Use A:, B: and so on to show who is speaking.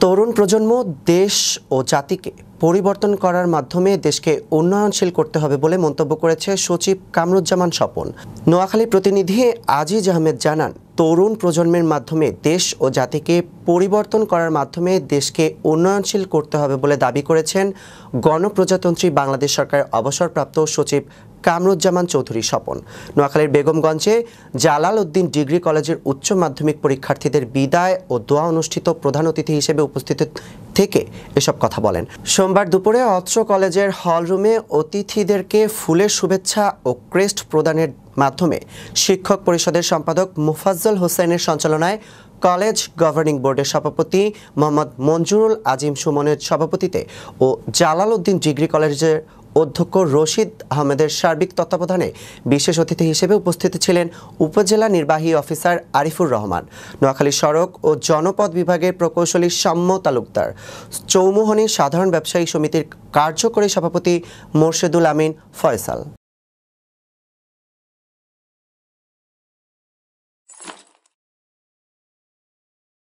A: তরুণ প্রজন্ম দেশ ও জাতিকে পরিবর্তন করার মাধ্যমে দেশকে উন্নয়নশীল করতে হবে বলে মন্তব্য করেছে সচিব কামরুজ্জামান স্বপন। নোয়াখালী প্রতিনিধি আজিজ আহমেদ জানান, তরুণ প্রজন্মের মাধ্যমে দেশ ও জাতিকে পরিবর্তন করার মাধ্যমে দেশকে উন্নয়নশীল করতে হবে বলে দাবি করেছেন গণপ্রজাতন্ত্রী বাংলাদেশ সরকারের অবসরপ্রাপ্ত সচিব কামরুজ্জামান চৌধুরী স্বপন। নোয়াখালীর বেগমগঞ্জে জালাল উদ্দিন ডিগ্রি কলেজের উচ্চ মাধ্যমিক পরীক্ষার্থীদের বিদায় ও দোয়া অনুষ্ঠিত প্রধান অতিথি হিসেবে উপস্থিত থেকে এসব কথা বলেন। সোমবার দুপুরে অত্র কলেজের হলরুমে অতিথিদেরকে ফুলের শুভেচ্ছা ও ক্রেস্ট প্রদানের মাধ্যমে শিক্ষক পরিষদের সম্পাদক মুফাজ্জল হোসেনের সঞ্চালনায় কলেজ গভর্নিং বোর্ডের সভাপতি মোহাম্মদ মঞ্জুরুল আজিম সুমনের সভাপতিতে ও জালাল উদ্দিন ডিগ্রি কলেজের অধ্যক্ষ রশিদ আহমেদের সার্বিক তত্ত্বাবধানে বিশেষ অতিথি হিসেবে উপস্থিত ছিলেন উপজেলা নির্বাহী অফিসার আরিফুর রহমান, নোয়াখালী সড়ক ও জনপদ বিভাগের প্রকৌশলী সাম্য তালুকদার, চৌমুহনী সাধারণ ব্যবসায়ী সমিতির কার্যকরী সভাপতি মোর্শেদুল আমিন ফয়সাল।